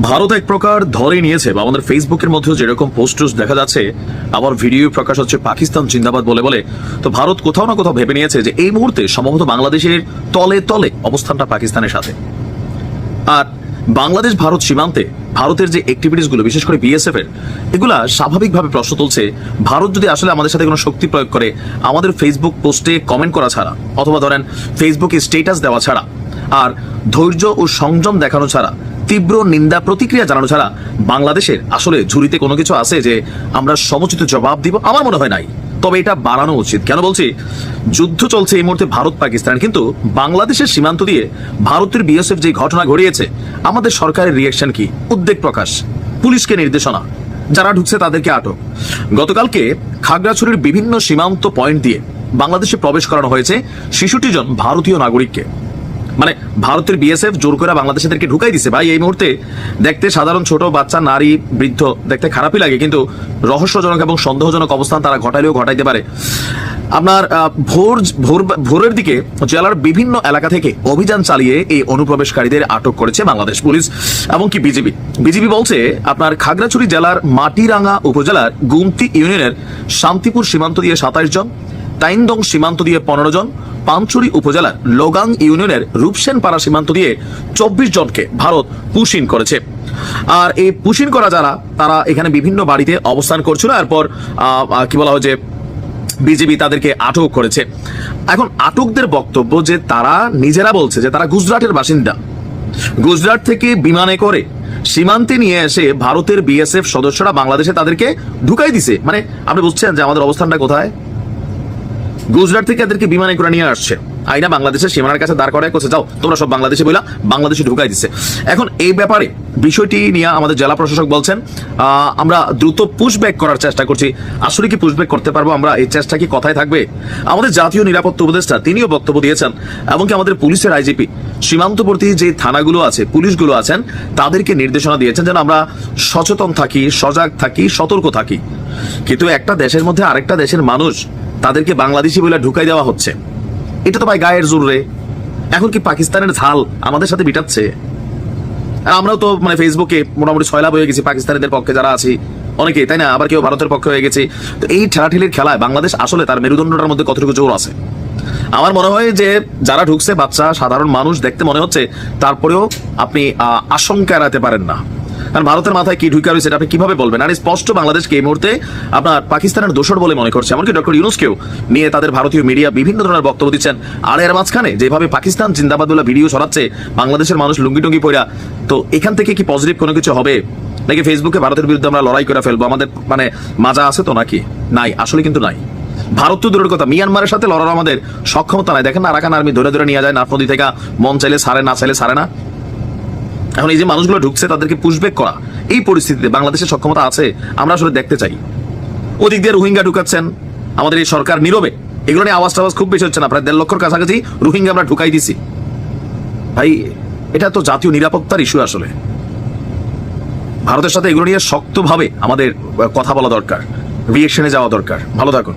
ভারত এক প্রকার ধরে নিয়েছে বা আমাদের ফেসবুকের মধ্যেও যেরকম পোস্টার্স দেখা যাচ্ছে, আবার ভিডিও প্রকাশ হচ্ছে পাকিস্তান জিন্দাবাদ বলে বলে। তো ভারত কোথাও না কোথাও ভেবে নিয়েছে যে এই মুহূর্তে সম্ভবত বাংলাদেশের তলে তলে অবস্থানটা পাকিস্তানের সাথে। আর বাংলাদেশ ভারত সীমান্তে ভারতের যে অ্যাক্টিভিটিস গুলো, বিশেষ করে বিএসএফ এর, এগুলা স্বাভাবিকভাবে প্রশ্ন তুলছে। ভারত যদি আসলে আমাদের সাথে কোনো শক্তি প্রয়োগ করে, আমাদের ফেসবুক পোস্টে কমেন্ট করা ছাড়া, অথবা ধরেন ফেসবুকে স্ট্যাটাস দেওয়া ছাড়া, আর ধৈর্য ও সংযম দেখানো ছাড়া, তীব্র নিন্দা প্রতিক্রিয়া জানানো ছাড়া বাংলাদেশের আসলে ঝুড়িতে কোনো কিছু আছে যে আমরা সমুচিত জবাব দিব? আমার মনে হয় নাই। তবে এটা বাড়ানো উচিত। কেন বলছি? যুদ্ধ চলছে এই মুহূর্তে ভারত পাকিস্তান, কিন্তু বাংলাদেশের সীমান্ত দিয়ে ভারতের বিএসএফ যে ঘটনা ঘটিয়েছে, আমাদের সরকারের রিয়াকশন কি? উদ্বেগ প্রকাশ, পুলিশকে নির্দেশনা, যারা ঢুকছে তাদেরকে আটক। গতকালকে খাগড়াছড়ির বিভিন্ন সীমান্ত পয়েন্ট দিয়ে বাংলাদেশে প্রবেশ করানো হয়েছে ৬৬ জন ভারতীয় নাগরিককে। মানে ভারতের বিএসএফ জোর করে বাংলাদেশিদেরকে ঢুকাই দিছে। ভাই, এই মুহূর্তে দেখতে সাধারণ ছোট বাচ্চা, নারী, বৃদ্ধ দেখতে খারাপই লাগে, কিন্তু রহস্যজনক এবং সন্দেহজনক অবস্থান তারা ঘটাইলেও ঘটাইতে পারে। আপনার ভোরের দিকে জেলার বিভিন্ন এলাকা থেকে অভিযান চালিয়ে এই অনুপ্রবেশকারীদের আটক করেছে বাংলাদেশ পুলিশ, এমনকি বিজিবি বলছে আপনার খাগড়াছড়ি জেলার মাটিরাঙ্গা উপজেলার গুমতি ইউনিয়নের শান্তিপুর সীমান্ত দিয়ে ২৭ জন, তাইনদং সীমান্ত দিয়ে ১৫ জন, পানচুরি উপজেলার লোগাং ইউনিয়নের রূপসেনপাড়া সীমান্ত দিয়ে ২৪ জনকে ভারত পুশ ইন করেছে। আর এই পুশ ইন করা যারা, তারা এখানে বিভিন্ন বাড়িতে অবস্থান করছিল। এরপর কি বলা হয় যে বিজেপি তাদেরকে আটক করেছে। এখন আটকদের বক্তব্য যে তারা নিজেরা বলছে যে তারা গুজরাটের বাসিন্দা, গুজরাট থেকে বিমানে করে সীমান্তে নিয়ে এসে ভারতের বিএসএফ সদস্যরা বাংলাদেশে তাদেরকে ঢুকাই দিছে। মানে আপনি বুঝছেন যে আমাদের অবস্থানটা কোথায়? গুজরাট থেকে এদেরকে বিমানে করে নিয়ে আসছে, আইনা বাংলাদেশের সীমানার কাছে দাঁড় করায় করছে, যাও তোমরা সব বাংলাদেশে বইলা বাংলাদেশে ঢুকাই দিচ্ছে। এখন এই ব্যাপারে বিষয়টি নিয়ে আমাদের জেলা প্রশাসক বলছেন আমরা দ্রুত পুশব্যাক করার চেষ্টা করছি। আসলে কি পুশব্যাক করতে পারবো আমরা? এই চেষ্টা কি কথায় থাকবে? আমাদের জাতীয় নিরাপত্তা উপদেষ্টা তিনিও বক্তব্য দিয়েছেন, এমনকি আমাদের পুলিশের আইজিপি সীমান্তবর্তী যে থানাগুলো আছে, পুলিশগুলো আছেন, তাদেরকে নির্দেশনা দিয়েছেন যেন আমরা সচেতন থাকি, সজাগ থাকি, সতর্ক থাকি। কিন্তু একটা দেশের মধ্যে আরেকটা দেশের মানুষ, তাদেরকে বাংলাদেশি বলে ঢুকাই দেওয়া হচ্ছে। এটা তো ভাই গায়ের জোর রে। এখন কি পাকিস্তানের ঝাল আমাদের সাথে বিটাচ্ছে? আর আমরাও তো মানে ফেসবুকে মোটামুটি ছয়লাভ হয়ে গেছি পাকিস্তানিদের পক্ষে যারা আছি অনেকে, তাই না? আবার কেউ ভারতের পক্ষে হয়ে গেছে। তো এই ঠেলাঠেলির খেলায় বাংলাদেশ আসলে তার মেরুদণ্ডটার মধ্যে কতটুকু জোর আছে? আমার মনে হয় যে যারা ঢুকছে বাচ্চা, সাধারণ মানুষ দেখতে মনে হচ্ছে, তারপরেও আপনি আশঙ্কা এড়াতে পারেন না। কারণ ভারতের মাথায় কি ঢুকে রয়েছে এটা আপনি কিভাবে বলবেন? আর স্পষ্ট বাংলাদেশকে এই মুহূর্তে আপনার পাকিস্তানের দোসর বলে মনে করছে। এমনকি ডক্টর ইউনূসকেও নিয়ে তাদের ভারতীয় মিডিয়া বিভিন্ন ধরনের বক্তব্য দিচ্ছেন। আর এর মাঝখানে যেভাবে পাকিস্তান জিন্দাবাদ বলে ভিডিও ছড়াচ্ছে বাংলাদেশের মানুষ লুঙ্গি টুঙ্গি পইরা, তো এখান থেকে কি পজিটিভ কোনো কিছু হবে? নাকি ফেসবুকে ভারতের বিরুদ্ধে আমরা লড়াই করে ফেলবো? আমাদের মানে মাজা আছে তো নাকি? নাই, আসলে কিন্তু নাই। ভারত তো দূরের কথা, মিয়ানমারের সাথে লড়ার আমাদের সক্ষমতা নাই। দেখেন না, আরাকান আর্মি ধরে ধরে নিয়ে যায় নাফ নদী থেকে, মন চাইলে সারে, না চাইলে সারে না। এখন এই যে মানুষগুলো ঢুকছে তাদেরকে পুশব্যাক করা, এই পরিস্থিতিতে বাংলাদেশের সক্ষমতা আছে? আমরা আসলে দেখতে চাই। ওদিক দিয়ে রোহিঙ্গা ঢুকাচ্ছেন আমাদের এই সরকার নীরবে। এগুলো নিয়ে আওয়াজ টাওয়াজ খুব বেশি হচ্ছে না? প্রায় ১.৫ লক্ষর কাছাকাছি রোহিঙ্গা আমরা ঢুকাই দিছি। ভাই, এটা তো জাতীয় নিরাপত্তার ইস্যু। আসলে ভারতের সাথে এগুলো নিয়ে শক্তভাবে আমাদের কথা বলা দরকার, রিয়েকশনে যাওয়া দরকার। ভালো থাকুন।